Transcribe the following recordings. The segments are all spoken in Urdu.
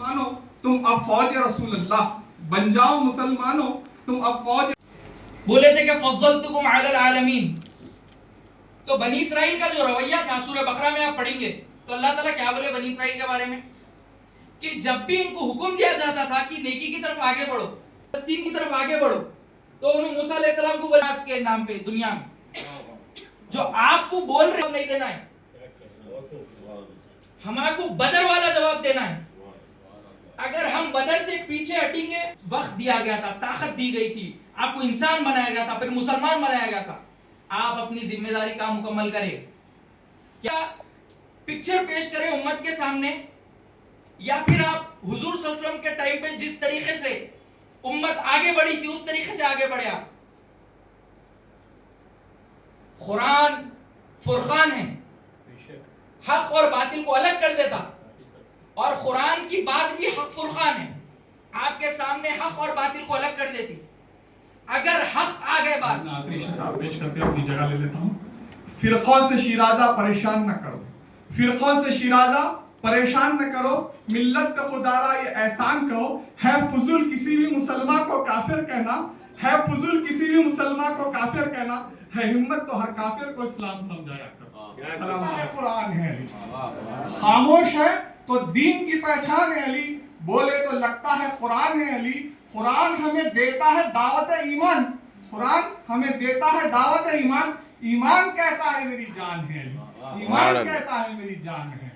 مسلمانوں تم اب فوج رسول اللہ بن جاؤ، مسلمانوں تم اب فوج. بولے تھے کہ فضلتکم علی العالمین. تو بنی اسرائیل کا جو رویہ تھا سورہ بقرہ میں آپ پڑھیں گے تو اللہ تعالیٰ کیا بولے بنی اسرائیل کے بارے میں کہ جب بھی ان کو حکم دیا جاتا تھا کہ نیکی کی طرف آگے بڑھو، فلسطین کی طرف آگے بڑھو، تو انہوں موسیٰ علیہ السلام کو بولا کے نام پہ دنیا میں جو آپ کو بول رہے ہم نہیں دینا ہے، ہمارے کو بدر والا جواب دینا ہے. اگر ہم بدر سے پیچھے ہٹیں گے، وقت دیا گیا تھا، طاقت دی گئی تھی، آپ کو انسان بنایا گیا تھا، پھر مسلمان بنایا گیا تھا، آپ اپنی ذمہ داری کا مکمل کریں. کیا پکچر پیش کریں امت کے سامنے، یا پھر آپ حضور صلی اللہ علیہ وسلم کے ٹائم پہ جس طریقے سے امت آگے بڑھی تھی اس طریقے سے آگے بڑھے. آپ قرآن فرقان ہے، حق اور باطل کو الگ کر دیتا، اور قرآن کی بات بھی حق فرقان ہے، آپ کے سامنے حق اور باطل کو الگ کر دیتی. اگر حق آ گئے بات پیش کرتے اپنی جگہ لے لیتا ہوں. فرقوں سے شیرازہ پریشان نہ کرو، فرقوں سے شیرازہ پریشان نہ کرو، ملت کا خدارا یہ احسان کرو. ہے فضول کسی بھی مسلمان کو کافر کہنا، ہے فضول کسی بھی مسلمان کو کافر کہنا، ہے ہمت تو ہر کافر کو اسلام سمجھایا کرو. سلام ہے قرآن ہے علی، خاموش ہے تو دین کی پہچان ہے علی، بولے تو لگتا ہے قرآن ہے علی. قرآن ہمیں دیتا ہے دعوت ایمان، قرآن ہمیں دیتا ہے دعوت ایمان. ایمان کہتا ہے میری جان ہے علی، ایمان کہتا ہے میری جان ہے.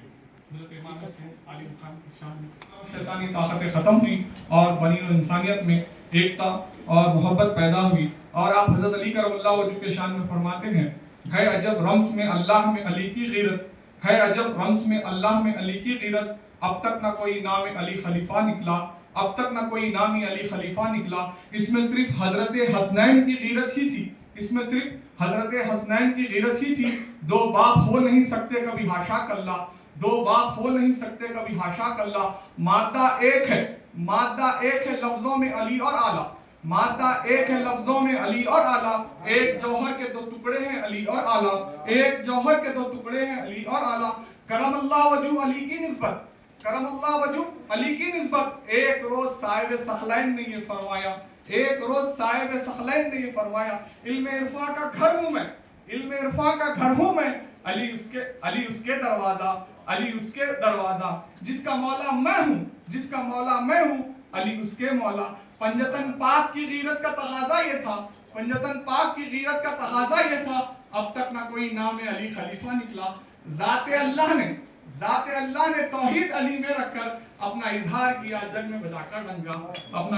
حضرت امام حسین علی خان کی شان میں شیطانی طاقتیں ختم ہوئی اور بنی و انسانیت میں ایکتا اور محبت پیدا ہوئی. اور آپ حضرت علی کرم اللہ وجہ کے شان میں فرماتے ہیں، ہے عجب رمز میں اللہ میں علی کی غیرت، ہے عجب رمز میں اللہ میں علی کی غیرت. اب تک نہ کوئی نام علی خلیفہ نکلا، اب تک نہ کوئی نامی علی خلیفہ نکلا. اس میں صرف حضرت حسنین کی غیرت ہی تھی، اس میں صرف حضرت حسنین کی غیرت ہی تھی. دو باپ ہو نہیں سکتے کبھی حاشا کاللہ، دو باپ ہو نہیں سکتے کبھی حاشا کاللہ. مادہ ایک ہے، مادہ ایک ہے لفظوں میں علی اور اعلیٰ، مادہ ایک ہے لفظوں میں علی اور اعلیٰ. ایک جوہر کے دو ٹکڑے ہیں علی اور اعلیٰ، ایک جوہر کے دو ٹکڑے ہیں علی اور اعلیٰ. کرم اللہ وجہ علی کی نسبت، کرم اللہ وجہ علی کی نسبت. ایک روز صاحب ثقلین نے یہ فرمایا، ایک روز صاحب ثقلین نے یہ فرمایا، علم عرفاں کا گھر ہوں میں، علم عرفاں کا گھر ہوں میں، علی اس کے دروازہ، علی اس کے دروازہ. جس کا مولا میں ہوں، جس کا مولا میں ہوں، علی اس کے مولا. پنجتن پاک کی غیرت کا تقاضا یہ تھا، پنجتن پاک کی غیرت کا تقاضا یہ تھا. اب تک نہ کوئی نام علی خلیفہ نکلا. ذات اللہ نے توحید علی میں رکھ کر اپنا اظہار کیا، جگ میں بجا کر ڈنکا، اپنا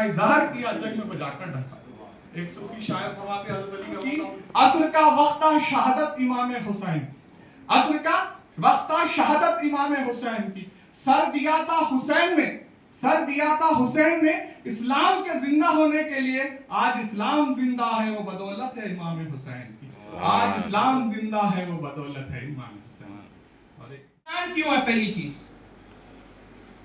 اظہار کیا، جگ میں بجا کر ڈنکا. ایک صوفی شاعر فرماتے حضرت علی کی عصر کا وقتہ شہادت امام حسین، عصر کا وقتہ شہادت امام حسین کی. سر دیا تھا حسین نے، سر دیا تھا حسین نے اسلام کے زندہ ہونے کے لیے. آج اسلام زندہ ہے وہ بدولت ہے امام حسین کی، آج اسلام زندہ ہے وہ بدولت ہے امام حسین. انسان کیوں ہے؟ پہلی چیز،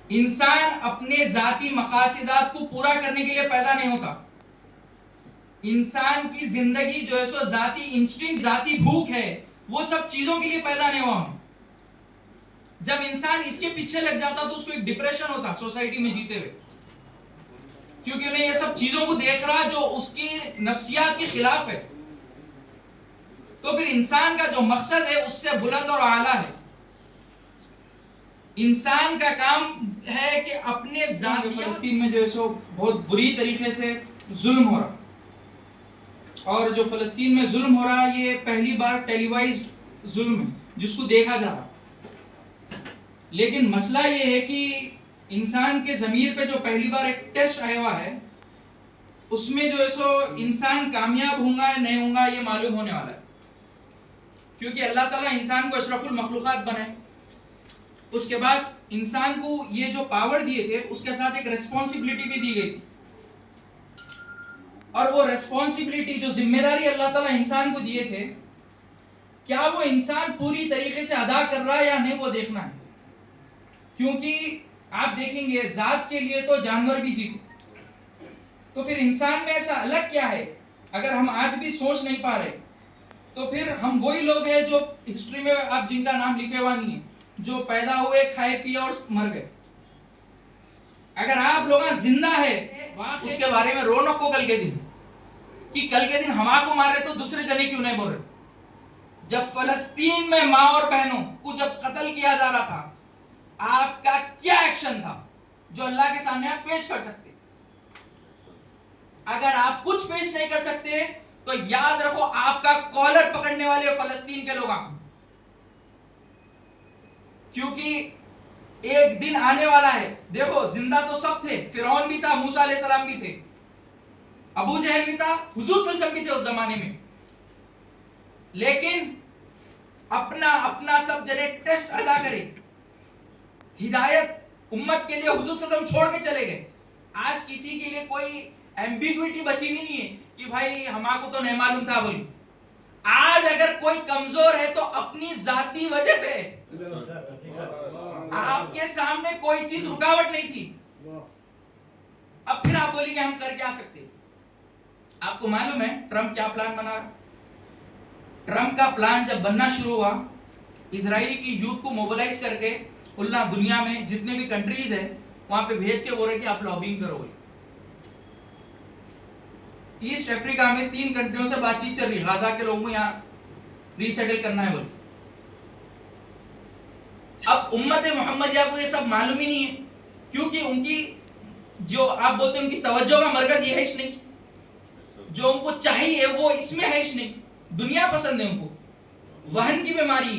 انسان اپنے ذاتی مقاصدات کو پورا کرنے کے لیے پیدا نہیں ہوتا. انسان کی زندگی جو ہے سو ذاتی انسٹنکٹ، ذاتی بھوک ہے، وہ سب چیزوں کے لیے پیدا نہیں ہوا. جب انسان اس کے پیچھے لگ جاتا تو اس کو ایک ڈپریشن ہوتا سوسائٹی میں جیتے ہوئے، کیونکہ انہیں یہ سب چیزوں کو دیکھ رہا جو اس کی نفسیات کے خلاف ہے. تو پھر انسان کا جو مقصد ہے اس سے بلند اور اعلیٰ ہے. انسان کا کام ہے کہ اپنے ذات. فلسطین میں جو ہے سو بہت بری طریقے سے ظلم ہو رہا، اور جو فلسطین میں ظلم ہو رہا یہ پہلی بار ٹیلی وائزڈ ظلم ہے جس کو دیکھا جا رہا. لیکن مسئلہ یہ ہے کہ انسان کے ضمیر پہ جو پہلی بار ایک ٹیسٹ آیا ہوا ہے، اس میں جو ہے سو انسان کامیاب ہوں گا یا نہیں ہوں گا یہ معلوم ہونے والا ہے. کیونکہ اللہ تعالیٰ انسان کو اشرف المخلوقات بنائے، اس کے بعد انسان کو یہ جو پاور دیے تھے اس کے ساتھ ایک ریسپانسبلٹی بھی دی گئی تھی. اور وہ ریسپانسبلٹی جو ذمہ داری اللہ تعالیٰ انسان کو دیے تھے، کیا وہ انسان پوری طریقے سے ادا کر رہا ہے یا نہیں وہ دیکھنا ہے. کیونکہ آپ دیکھیں گے ذات کے لیے تو جانور بھی جیتے، تو پھر انسان میں ایسا الگ کیا ہے؟ اگر ہم آج بھی سوچ نہیں پا رہے تو پھر ہم وہی لوگ ہیں جو ہسٹری میں آپ جن کا نام لکھے ہوا نہیں ہے، جو پیدا ہوئے، کھائے پیے اور مر گئے. اگر آپ لوگ زندہ ہے اس کے بارے میں رو نکو کل کے دن کہ کل کے دن ہمارا کو مار رہے تو دوسرے جنے کیوں نہیں بول رہے. جب فلسطین میں ماں اور بہنوں کو جب قتل کیا جا رہا تھا آپ کا کیا ایکشن تھا جو اللہ کے سامنے آپ پیش کر سکتے؟ اگر آپ کچھ پیش نہیں کر سکتے تو یاد رکھو آپ کا کالر پکڑنے والے فلسطین کے لوگ، کیونکہ ایک دن آنے والا ہے. دیکھو زندہ تو سب تھے، فرعون بھی تھا، موسیٰ علیہ السلام بھی تھے، ابو جہل بھی تھا، حضور صلی اللہ علیہ وسلم بھی تھے اس زمانے میں، لیکن اپنا سب جنے ٹیسٹ ادا کرے. ہدایت امت کے لیے حضور صلی اللہ علیہ وسلم چھوڑ کے چلے گئے. آج کسی کے لیے کوئی ایمبیگوٹی بچی بھی نہیں ہے کہ بھائی ہمارا کو تو نہیں معلوم تھا بولی. آج اگر کوئی کمزور ہے تو اپنی ذاتی وجہ سے، آپ کے سامنے کوئی چیز رکاوٹ نہیں تھی. اب پھر آپ بولیں گے ہم کر کیا سکتے؟ آپ کو معلوم ہے ٹرمپ کیا پلان بنا رہا؟ ٹرمپ کا پلان جب بننا شروع ہوا، اسرائیل کی یوتھ کو موبلائز کر کے اللہ دنیا میں جتنے بھی کنٹریز ہیں وہاں پہ بھیج کے بول رہے کہ آپ لابنگ کرو. ایسٹ افریقہ میں 3 کنٹریوں سے بات چیت چل رہی، غزہ کے لوگوں کو یہاں ری سیٹل کرنا ہے بول. اب امت محمدیہ کو یہ سب معلوم ہی نہیں ہے، کیونکہ ان کی جو آپ بولتے ہیں ان کی توجہ کا مرکز یہ ہے نہیں، جو ان کو چاہیے وہ اس میں ہے نہیں. دنیا پسند ہے ان کو، وہن کی بیماری.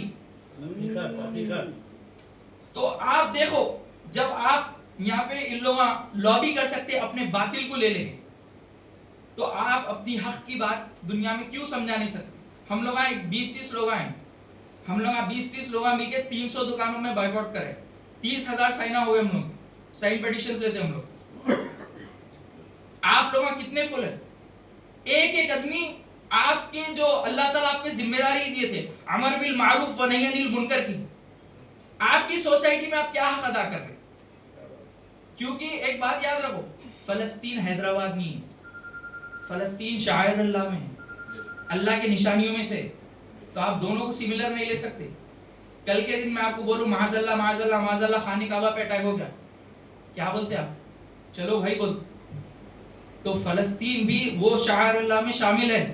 تو آپ دیکھو جب آپ یہاں پہ ان لوگوں لابی کر سکتے اپنے باطل کو لے لیں تو آپ اپنی حق کی بات دنیا میں کیوں سمجھا نہیں سکتے؟ ہم لوگ 20-30 لوگ ہیں، ہم لوگ 20-30 لوگ مل کے 300 دکانوں میں بائیک آؤٹ کرے، 30,000 سائنہ ہوئے ہم لوگ، سائن پیٹیشنز لیتے ہم لوگ. آپ لوگ کتنے فل ہیں؟ ایک ایک آدمی آپ کے جو اللہ تعالیٰ آپ کے ذمہ داری دیے تھے امر بالمعروف و نہی عن المنکر کی، آپ کی سوسائٹی میں آپ کیا حق ادا کر رہے؟ کیونکہ ایک بات یاد رکھو، فلسطین حیدرآباد نہیں ہے، فلسطین شاعر اللہ میں ہے، اللہ کے نشانیوں میں سے. تو آپ دونوں کو سملر نہیں لے سکتے. کل کے دن میں آپ کو بولوں معاذ اللہ معاذ اللہ معاذ اللہ خانہ کعبہ پہ اٹیک ہو گیا، کیا بولتے آپ؟ چلو بھائی بولتے. تو فلسطین بھی وہ شاعر اللہ میں شامل ہے.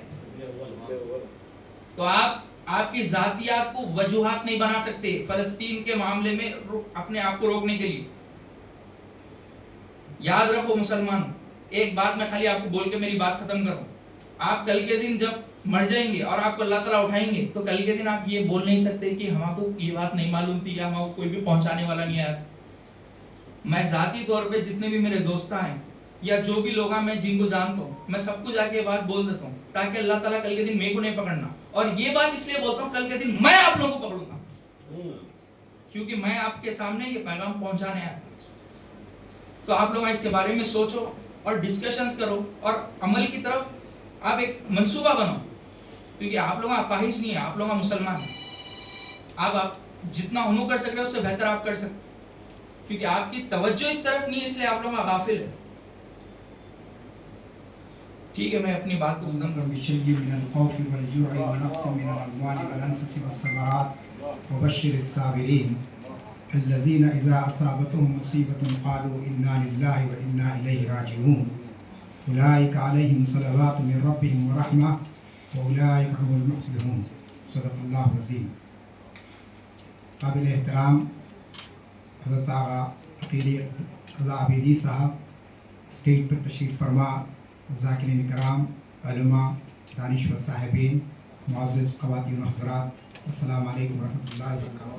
تو آپ کی ذاتیات کو وجوہات نہیں بنا سکتے فلسطین کے معاملے میں اپنے آپ کو روکنے کے لیے. یاد رکھو مسلمان، ایک بات میں خالی آپ کو بول کے میری بات ختم کروں. آپ کل کے دن جب مر جائیں گے اور آپ کو اللہ تعالیٰ اٹھائیں گے تو کل کے دن آپ یہ بول نہیں سکتے کہ ہمارے کو یہ بات نہیں معلوم تھی یا ہمارے کو کوئی بھی پہنچانے والا نہیں آیا. میں ذاتی طور پہ جتنے بھی میرے دوستاں ہیں یا جو بھی لوگ ہیں میں جن کو جانتا ہوں میں سب کو جا کے یہ بات بول دیتا ہوں تاکہ اللہ تعالیٰ کل کے دن میرے کو نہیں پکڑنا. اور یہ بات اس لیے بولتا ہوں کل کے دن میں آپ لوگوں کو پکڑوں گا کیونکہ میں آپ کے سامنے یہ پیغام پہنچانے آیا تھا. تو آپ لوگ اس کے بارے میں سوچو اور ڈسکشنز کرو اور عمل کی طرف آپ ایک منصوبہ بناؤ، کیونکہ آپ لوگ اپاہج نہیں ہیں، آپ لوگ مسلمان ہیں. آپ جتنا ہنو کر سکتے اس سے بہتر آپ کر سکتے، کیونکہ آپ کی توجہ اس طرف نہیں ہے اس لیے آپ لوگ غافل ہیں. ٹھیک ہے میں اپنی بات کو ختم کروں. بشيء من الخوف والجوع ونقص من الأموال والأنفس والثمرات وبشر الصابرين الذين إذا أصابتهم مصيبة قالوا إنا لله وإنا إليه راجعون أولئك عليهم صلوات من ربهم ورحمة وأولئك هم المفلحون. صدق الله العظيم. قابل احترام حضرت آغا عقیلی رضا عابدی صاحب اسٹیج پر تشریف فرما، ذاکرین کرام، علماء، دانشور صاحبین، معزز خواتین و حضرات، السلام علیکم ورحمۃ اللہ وبرکاتہ.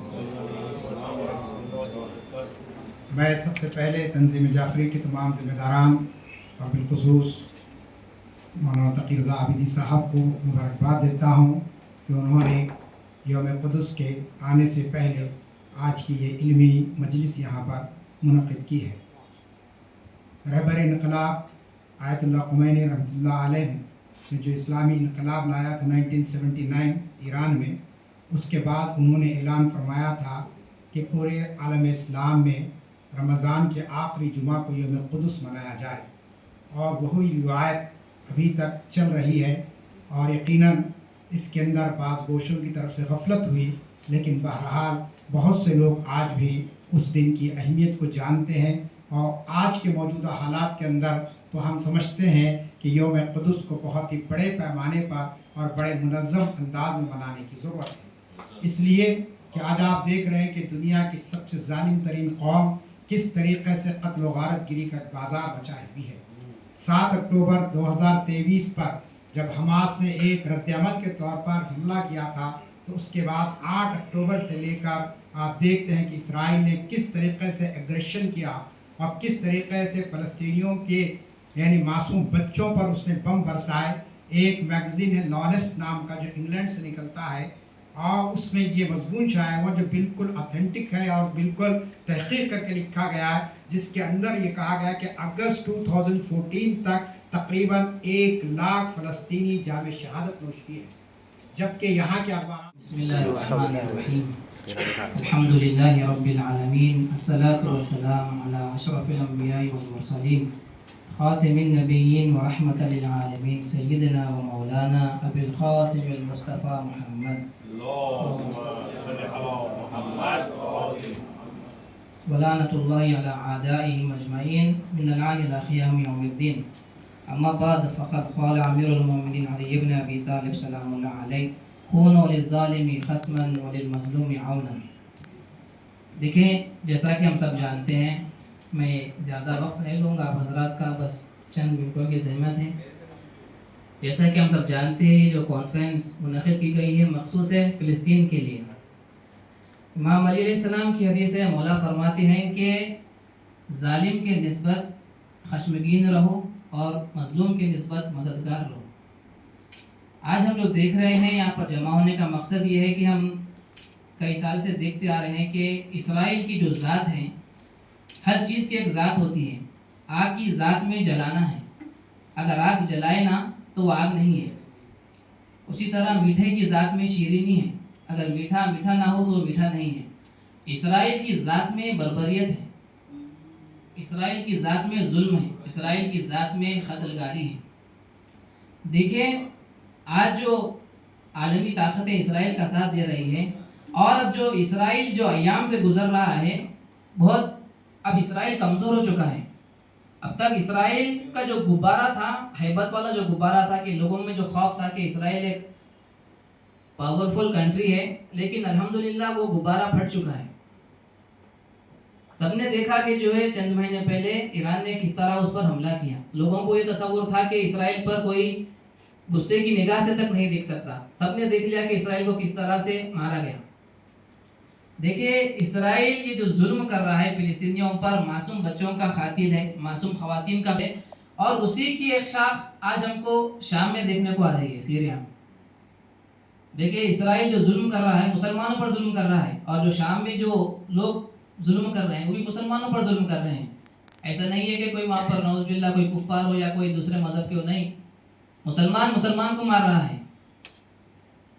میں سب سے پہلے تنظیم جعفری کے تمام ذمہ داران اور بالخصوص مولانا تقی رضا عابدی صاحب کو مبارکباد دیتا ہوں کہ انہوں نے یوم قدس کے آنے سے پہلے آج کی یہ علمی مجلس یہاں پر منعقد کی ہے. رہبر انقلاب آیت اللہ خمینی رحمۃ اللہ علیہ نے جو اسلامی انقلاب لایا تھا 1979 ایران میں، اس کے بعد انہوں نے اعلان فرمایا تھا کہ پورے عالم اسلام میں رمضان کے آخری جمعہ کو یوم قدس منایا جائے، اور وہی روایت ابھی تک چل رہی ہے. اور یقیناً اس کے اندر بعض گوشوں کی طرف سے غفلت ہوئی، لیکن بہرحال بہت سے لوگ آج بھی اس دن کی اہمیت کو جانتے ہیں اور آج کے موجودہ حالات کے اندر تو ہم سمجھتے ہیں کہ یوم قدس کو بہت ہی بڑے پیمانے پر اور بڑے منظم انداز میں منانے کی ضرورت ہے، اس لیے کہ آج آپ دیکھ رہے ہیں کہ دنیا کی سب سے ظالم ترین قوم کس طریقے سے قتل و غارت گری کا بازار بچائے ہوئی ہے۔ 7 اکتوبر 2023 پر جب حماس نے ایک رد عمل کے طور پر حملہ کیا تھا، تو اس کے بعد 8 اکتوبر سے لے کر آپ دیکھتے ہیں کہ اسرائیل نے کس طریقے سے ایگریشن کیا اور کس طریقے سے فلسطینیوں کے یعنی معصوم بچوں پر اس نے بم برسائے۔ ایک میگزین ہے لانسٹ نام کا جو انگلینڈ سے نکلتا ہے، اور اس میں یہ مضمون شائع ہوا جو بالکل اتھینٹک ہے اور بالکل تحقیق کر کے لکھا گیا ہے، جس کے اندر یہ کہا گیا کہ اگست 2014 تک تقریباً 1 لاکھ فلسطینی جام شہادت نوش کیے ہیں، جبکہ یہاں کے اخبارات بسم اللہ الرحمن الرحیم الحمد للہ رب العالمین الصلاة والسلام علی اشرف الانبیاء والمرسلین خاتم النبیین ورحمۃ للعالمین سیدنا و مولانا ابی القاسم المصطفیٰ محمد ولعنۃ اللہ علی اعدائهم اجمعین من الآن الی قیام یوم الدین۔ اما بعد فقد قال امیر المؤمنین علی بن ابی طالب سلام اللہ علیہ کونوا للظالم خصما وللمظلوم عونا۔ دیکھیں، جیسا کہ ہم سب جانتے ہیں، میں زیادہ وقت نہیں لوں گا آپ حضرات کا، بس چند منٹوں کی زحمت ہے۔ جیسا کہ ہم سب جانتے ہیں، یہ جو کانفرنس منعقد کی گئی ہے مخصوص ہے فلسطین کے لیے۔ امام علی علیہ السلام کی حدیث ہے، مولا فرماتے ہیں کہ ظالم کے نسبت خشمگین رہو اور مظلوم کے نسبت مددگار رہو۔ آج ہم جو دیکھ رہے ہیں یہاں پر جمع ہونے کا مقصد یہ ہے کہ ہم کئی سال سے دیکھتے آ رہے ہیں کہ اسرائیل کی جو ذات ہیں، ہر چیز کی ایک ذات ہوتی ہے۔ آگ کی ذات میں جلانا ہے، اگر آگ جلائے نہ تو وہ آگ نہیں ہے۔ اسی طرح میٹھے کی ذات میں شیرینی ہے، اگر میٹھا نہ ہو تو میٹھا نہیں ہے۔ اسرائیل کی ذات میں بربریت ہے، اسرائیل کی ذات میں ظلم ہے، اسرائیل کی ذات میں قتل گاری ہے۔ دیکھیں، آج جو عالمی طاقتیں اسرائیل کا ساتھ دے رہی ہیں، اور اب جو اسرائیل جو ایام سے گزر رہا ہے، بہت اب اسرائیل کمزور ہو چکا ہے۔ اب تک اسرائیل کا جو غبارہ تھا، ہیبت والا جو غبارہ تھا کہ لوگوں میں جو خوف تھا کہ اسرائیل ایک پاورفل کنٹری ہے، لیکن الحمدللہ وہ غبارہ پھٹ چکا ہے۔ سب نے دیکھا کہ جو ہے چند مہینے پہلے ایران نے کس طرح اس پر حملہ کیا۔ لوگوں کو یہ تصور تھا کہ اسرائیل پر کوئی غصے کی نگاہ سے تک نہیں دیکھ سکتا۔ سب نے دیکھ لیا کہ اسرائیل کو کس طرح سے مارا گیا۔ دیکھیں، اسرائیل یہ جو ظلم کر رہا ہے فلسطینیوں پر، معصوم بچوں کا قاتل ہے، معصوم خواتین کا ہے، اور اسی کی ایک شاخ آج ہم کو شام میں دیکھنے کو آ رہی ہے، سیریا میں۔ دیکھیں، اسرائیل جو ظلم کر رہا ہے، مسلمانوں پر ظلم کر رہا ہے، اور جو شام میں جو لوگ ظلم کر رہے ہیں وہ بھی مسلمانوں پر ظلم کر رہے ہیں۔ ایسا نہیں ہے کہ کوئی وہاں پر نعوذ باللہ کوئی کفار ہو یا کوئی دوسرے مذہب کے ہو، نہیں، مسلمان کو مار رہا ہے۔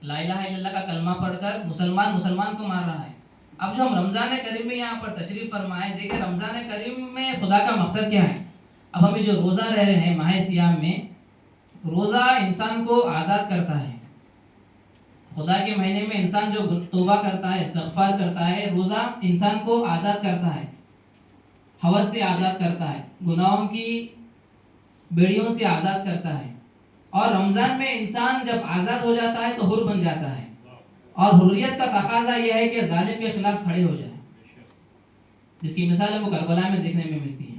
لا الہ الا اللہ کا کلمہ پڑھ کر مسلمان کو مار رہا ہے۔ اب جو ہم رمضان کریم میں یہاں پر تشریف فرمائے، دیکھیں رمضان کریم میں خدا کا مقصد کیا ہے۔ اب ہم جو روزہ رہ رہے ہیں ماہ سیام میں، روزہ انسان کو آزاد کرتا ہے۔ خدا کے مہینے میں انسان جو توبہ کرتا ہے، استغفار کرتا ہے، روزہ انسان کو آزاد کرتا ہے، ہوس سے آزاد کرتا ہے، گناہوں کی بیڑیوں سے آزاد کرتا ہے۔ اور رمضان میں انسان جب آزاد ہو جاتا ہے تو حر بن جاتا ہے، اور حریت کا تقاضا یہ ہے کہ ظالم کے خلاف کھڑے ہو جائے، جس کی مثال ہم کو کربلا میں دیکھنے میں ملتی ہے۔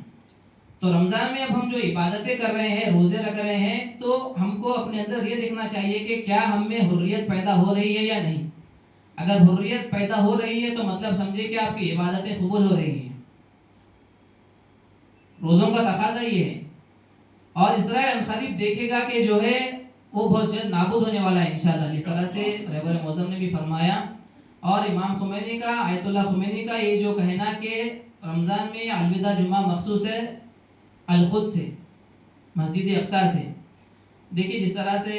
تو رمضان میں اب ہم جو عبادتیں کر رہے ہیں، روزے رکھ رہے ہیں، تو ہم کو اپنے اندر یہ دیکھنا چاہیے کہ کیا ہم میں حریت پیدا ہو رہی ہے یا نہیں۔ اگر حریت پیدا ہو رہی ہے تو مطلب سمجھے کہ آپ کی عبادتیں قبول ہو رہی ہیں۔ روزوں کا تقاضا یہ ہے، اور اسرائیل عنقریب دیکھے گا کہ جو ہے وہ بہت جلد نابود ہونے والا ہے انشاءاللہ، جس طرح سے رہبر معظم نے بھی فرمایا، اور امام خمینی کا، آیت اللہ خمینی کا یہ جو کہنا کہ رمضان میں الوداع جمعہ مخصوص ہے القدس سے، مسجد اقصی سے۔ دیکھیے جس طرح سے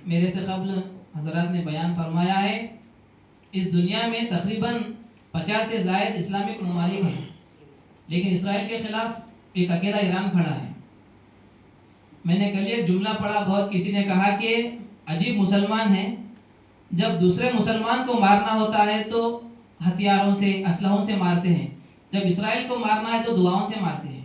میرے سے قبل حضرات نے بیان فرمایا ہے، اس دنیا میں تقریباً 50 سے زائد اسلامک ممالک ہیں، لیکن اسرائیل کے خلاف ایک اکیلا ایران کھڑا ہے۔ میں نے کل ایک جملہ پڑھا، بہت کسی نے کہا کہ عجیب مسلمان ہیں، جب دوسرے مسلمان کو مارنا ہوتا ہے تو ہتھیاروں سے، اسلحوں سے مارتے ہیں، جب اسرائیل کو مارنا ہے تو دعاؤں سے مارتے ہیں۔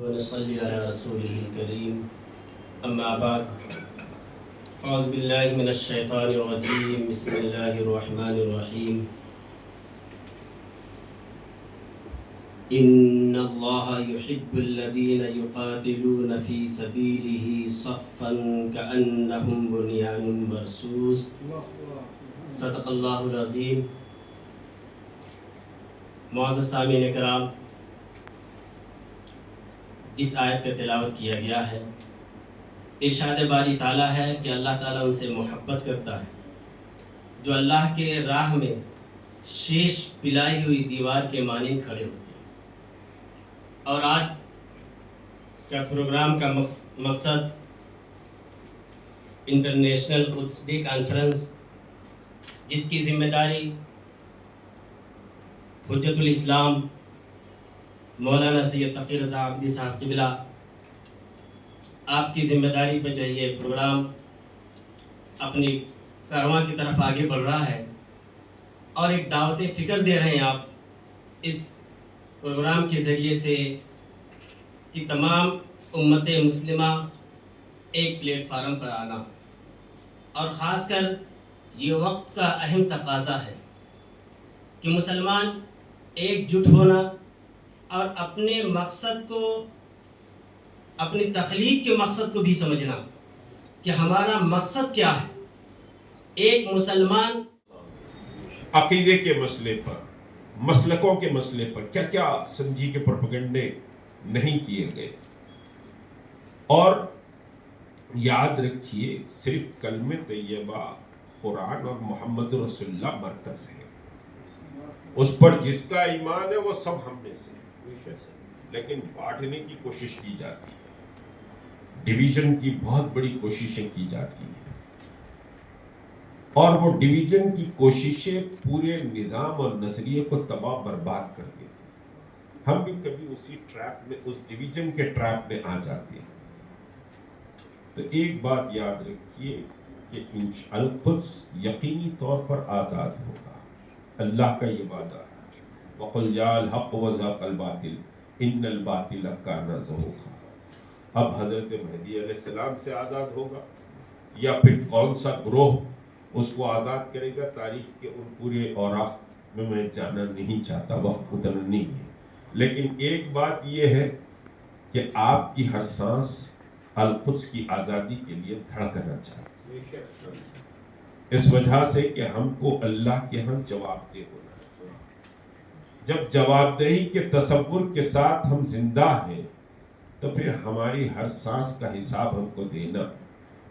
ونصلي على رسوله الكريم أما بعد أعوذ بالله من الشيطان الرجيم بسم الله الرحمن الرحيم إن الله يحب الذين يقاتلون في سبيله صفا كأنهم بنيان مرصوص صدق الله العظيم. معزز سامعین کرام، اس آیت کا تلاوت کیا گیا ہے. ارشاد باری تعالیٰ ہے کہ اللہ تعالیٰ ان سے محبت کرتا ہے جو اللہ کے راہ میں شیش پلائی ہوئی دیوار کے مانند کھڑے ہوتے ہیں. اور آج کا پروگرام کا مقصد انٹرنیشنل قدس ڈے کانفرنس، جس کی ذمہ داری حجت الاسلام مولانا سید تقی رضا عابدی صاحب قبلہ، آپ کی ذمہ داری پہ جو ہے یہ پروگرام اپنی کارواں کی طرف آگے بڑھ رہا ہے اور ایک دعوت فکر دے رہے ہیں آپ اس پروگرام کے ذریعے سے کہ تمام امت مسلمہ ایک پلیٹ فارم پر آنا. اور خاص کر یہ وقت کا اہم تقاضا ہے کہ مسلمان ایک جٹ ہونا اور اپنے مقصد کو، اپنی تخلیق کے مقصد کو بھی سمجھنا کہ ہمارا مقصد کیا ہے. ایک مسلمان عقیدے کے مسئلے پر، مسلکوں کے مسئلے پر کیا کیا سمجھی کے پروپیگنڈے نہیں کیے گئے. اور یاد رکھیے صرف کلمہ طیبہ، قرآن اور محمد رسول اللہ مرکز ہے. اس پر جس کا ایمان ہے وہ سب ہم میں سے، لیکن بانٹنے کی کوشش کی جاتی ہے، ڈویژن کی بہت بڑی کوششیں کی جاتی ہیں، اور وہ ڈویژن کی کوششیں پورے نظام اور نظریے کو تباہ برباد کر دیتی ہیں. ہم بھی کبھی اسی ٹریپ میں، اس ڈویژن کے ٹریپ میں آ جاتے ہیں. تو ایک بات یاد رکھیے کہ القدس یقینی طور پر آزاد ہوگا. اللہ کا یہ وعدہ ہے، وَقُلْ جَاءَ الْحَقُّ وَزَهَقَ الْبَاطِلُ إِنَّ الْبَاطِلَ كَانَ زَهُوقًا. اب حضرت مہدی علیہ السلام سے آزاد ہوگا یا پھر کون سا گروہ اس کو آزاد کرے گا، تاریخ کے ان پورے اوراق میں جانا نہیں چاہتا، وقت اتنا نہیں ہے. لیکن ایک بات یہ ہے کہ آپ کی ہر سانس القدس کی آزادی کے لیے دھڑکنا چاہیے، اس وجہ سے کہ ہم کو اللہ کے ہاں جواب دہ ہونا ہے. جب جواب دہی کے تصور کے ساتھ ہم زندہ ہیں تو پھر ہماری ہر سانس کا حساب ہم کو دینا.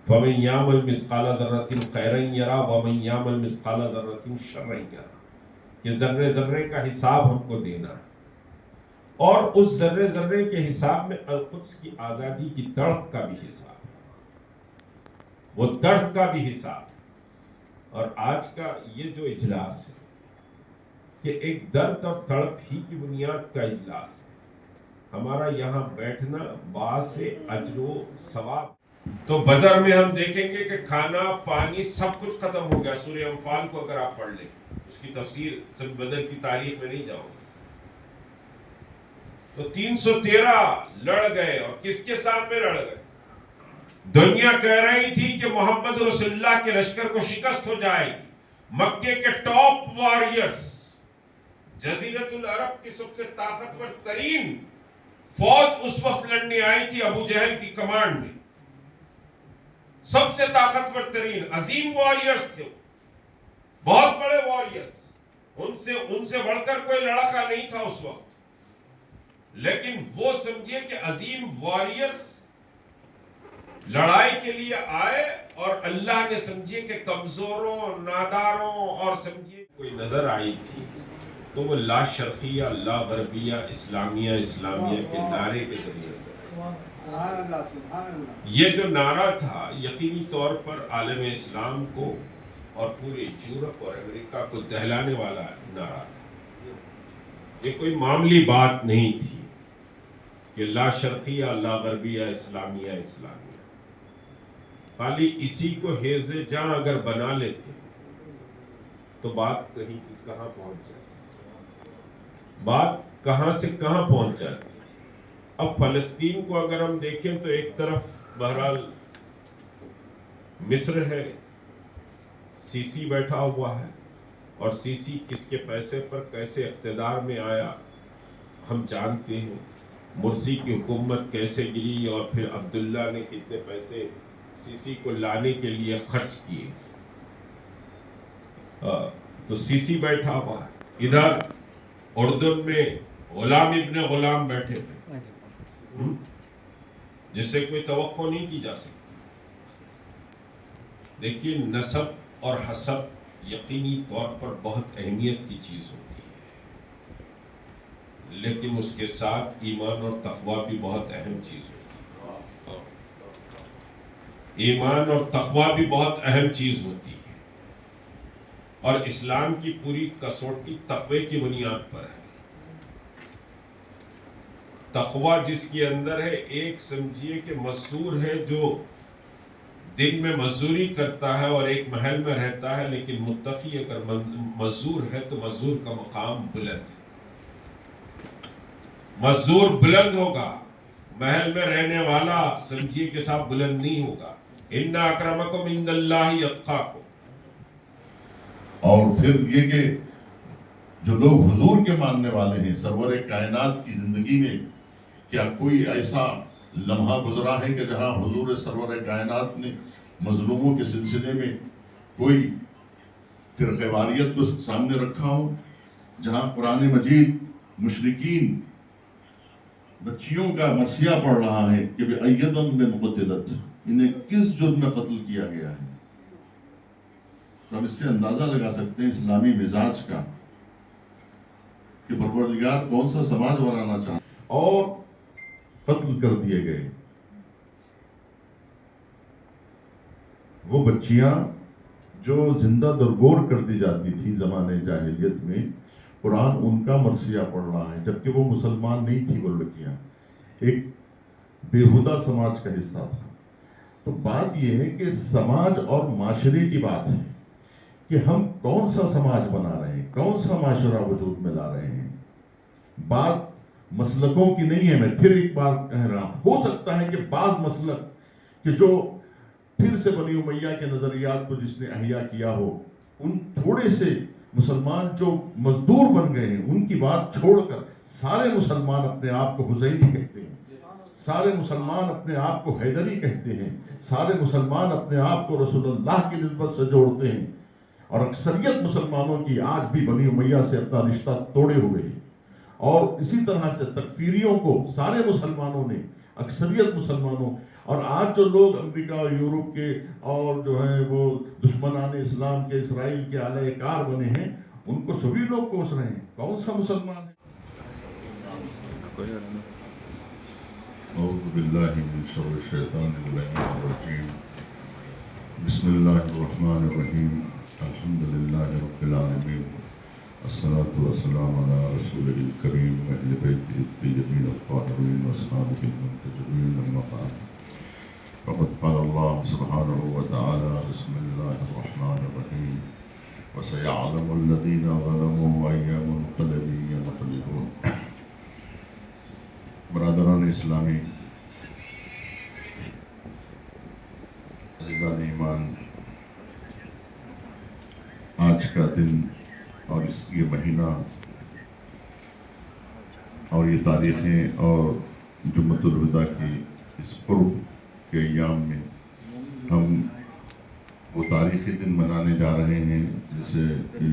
فَمَنْ يَعْمَلْ مِثْقَالَ ذَرَّةٍ خَيْرًا يَرَهُ وَمَنْ يَعْمَلْ مِثْقَالَ ذَرَّةٍ شَرًّا يَرَهُ. کہ ذرے ذرے کا حساب ہم کو دینا ہے، اور اس ذرے ذرے کے حساب میں القدس کی آزادی کی تڑپ کا بھی حساب ہے، وہ درد کا بھی حساب ہے. اور آج کا یہ جو اجلاس ہے کہ ایک درد اور تڑپ ہی کی بنیاد کا اجلاس ہے. ہمارا یہاں بیٹھنا باعث اجر و ثواب. تو بدر میں ہم دیکھیں گے کہ کھانا پانی سب کچھ ختم ہو گیا. سورہ انفال کو اگر آپ پڑھ لیں، اس کی تفسیر صرف بدر کی تاریخ میں نہیں جاؤں گا. تو 313 لڑ گئے، اور کس کے سامنے لڑ گئے؟ دنیا کہہ رہی تھی کہ محمد رسول اللہ کے لشکر کو شکست ہو جائے گی. مکے کے ٹاپ واریئرز، جزیرت العرب کی سب سے طاقتور ترین فوج اس وقت لڑنے آئی تھی ابو جہل کی کمانڈ میں. سب سے طاقتور ترین عظیم واریئرز تھے، بہت بڑے واریئرز. ان سے بڑھ کر کوئی لڑکا نہیں تھا اس وقت. لیکن وہ سمجھے کہ عظیم واریئرز لڑائی کے لیے آئے، اور اللہ نے سمجھے کہ کمزوروں، ناداروں اور سمجھے کوئی نظر آئی تھی، تو وہ لا شرقیہ لا غربیہ اسلامیہ اسلامیہ کے نعرے کے ذریعے. یہ جو نعرہ تھا یقینی طور پر عالم اسلام کو اور پورے یورپ اور امریکہ کو دہلانے والا نعرہ تھا. یہ کوئی معمولی بات نہیں تھی کہ لا شرقیہ لا غربیہ اسلامیہ اسلامیہ. خالی اسی کو حیز جاں اگر بنا لیتے تو بات کہیں کی کہاں پہنچ جائے. بات کہاں سے کہاں پہنچ جاتی تھی. اب فلسطین کو اگر ہم دیکھیں تو ایک طرف بہرحال مصر ہے، سیسی بیٹھا ہوا ہے، اور سیسی کس کے پیسے پر کیسے اقتدار میں آیا ہم جانتے ہیں. مرسی کی حکومت کیسے گری اور پھر عبداللہ نے کتنے پیسے سیسی کو لانے کے لیے خرچ کیے. تو سیسی بیٹھا ہوا ہے. ادھر اردن میں غلام ابن غلام بیٹھے تھے جس سے کوئی توقع نہیں کی جا سکتی. دیکھیے نسب اور حسب یقینی طور پر بہت اہمیت کی چیز ہوتی ہے، لیکن اس کے ساتھ ایمان اور تقوی بھی بہت اہم چیز ہوتی ہے. ایمان اور تقوی بھی بہت اہم چیز ہوتی ہے، اور اسلام کی پوری کسوٹی تقوی کی بنیاد پر ہے. تقوی جس کے اندر ہے، ایک سمجھیے کہ مزدور ہے جو دن میں مزدوری کرتا ہے اور ایک محل میں رہتا ہے، لیکن متقی اگر مزدور ہے تو مزدور کا مقام بلند ہے. مزدور بلند ہوگا، محل میں رہنے والا سمجھیے کہ صاحب بلند نہیں ہوگا. ان اکرمکم عند اللہ اتقاکم. اور پھر یہ کہ جو لوگ حضور کے ماننے والے ہیں، سرور کائنات کی زندگی میں کیا کوئی ایسا لمحہ گزرا ہے کہ جہاں حضور سرور کائنات نے مظلوموں کے سلسلے میں کوئی فرقہ واریت کو سامنے رکھا ہو؟ جہاں قرآن مجید مشرکین بچیوں کا مرثیہ پڑھ رہا ہے کہ بِأَيَّدًا مِّن قُتِلَتْ، انہیں کس جرم میں قتل کیا گیا ہے. تو ہم اس سے اندازہ لگا سکتے ہیں اسلامی مزاج کا کہ پروردگار کون سا سماج بنانا چاہتا. اور قتل کر دیے گئے وہ بچیاں جو زندہ درگور کر دی جاتی تھی زمانے جاہلیت میں. قرآن ان کا مرثیہ پڑھ رہا ہے، جبکہ وہ مسلمان نہیں تھی. وہ لڑکیاں ایک بےہودہ سماج کا حصہ تھا. تو بات یہ ہے کہ سماج اور معاشرے کی بات ہے کہ ہم کون سا سماج بنا رہے ہیں، کون سا معاشرہ وجود میں لا رہے ہیں. بات مسلکوں کی نہیں ہے. میں پھر ایک بار کہہ رہا ہوں، ہو سکتا ہے کہ بعض مسلک کہ جو پھر سے بنی امیہ کے نظریات کو جس نے احیا کیا ہو، ان تھوڑے سے مسلمان جو مزدور بن گئے ہیں ان کی بات چھوڑ کر سارے مسلمان اپنے آپ کو حسینی کہتے ہیں، سارے مسلمان اپنے آپ کو حیدری کہتے ہیں، سارے مسلمان اپنے آپ کو رسول اللہ کی نسبت سے جوڑتے ہیں. اور اکثریت مسلمانوں کی آج بھی بنی امیہ سے اپنا رشتہ توڑے ہوئے ہیں. اور اسی طرح سے تکفیریوں کو سارے مسلمانوں نے، اکثریت مسلمانوں، اور آج جو لوگ امریکہ اور یورپ کے اور جو ہیں وہ دشمنان اسلام کے اسرائیل کے اعلی کار بنے ہیں، ان کو سبھی لوگ کوس رہے ہیں. کون سا مسلمان ہے؟ اعوذ باللہ من شر الشیطان الرجیم. بسم اللہ الرحمن الرحیم. الحمدللہ رب العالمین. الصلاة والسلام على رسول الكريم وأهل بيته الطيبين الطاهرين وأصحابه المنتجبين. أما بعد، فقد قال الله سبحانه وتعالى: بسم الله الرحمن الرحيم. وسيعلم الذين ظلموا أي منقلب ينقلبون. برادران اسلامی، عزیزان ایمان، آج کا دن اور یہ مہینہ اور یہ تاریخیں اور جمعۃ الوداع کی اس قرب کے ایام میں ہم وہ تاریخی دن منانے جا رہے ہیں جسے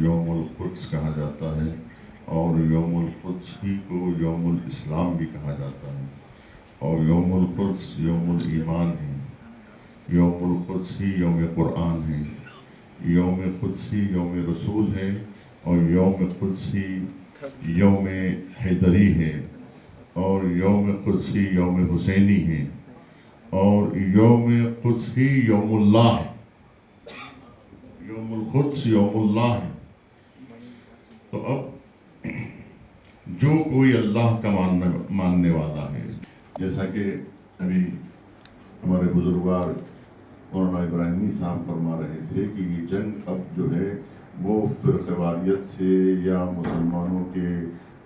یوم القدس کہا جاتا ہے، اور یوم القدس ہی کو یوم الاسلام بھی کہا جاتا ہے. اور یوم القدس یوم الایمان ہے، یوم القدس ہی یوم قرآن ہے، یوم قدس ہی یوم رسول ہے، اور یوم قدس ہی یوم حیدری ہے، اور یوم قدس ہی یوم حسینی ہے، اور یوم قدس ہی یوم اللہ ہے. یوم القدس یوم اللہ ہے. تو اب جو کوئی اللہ کا ماننے والا ہے، جیسا کہ ابھی ہمارے بزرگوار مولانا ابراہیمی صاحب فرما رہے تھے کہ یہ جنگ اب جو ہے وہ فرقہ واریت سے یا مسلمانوں کے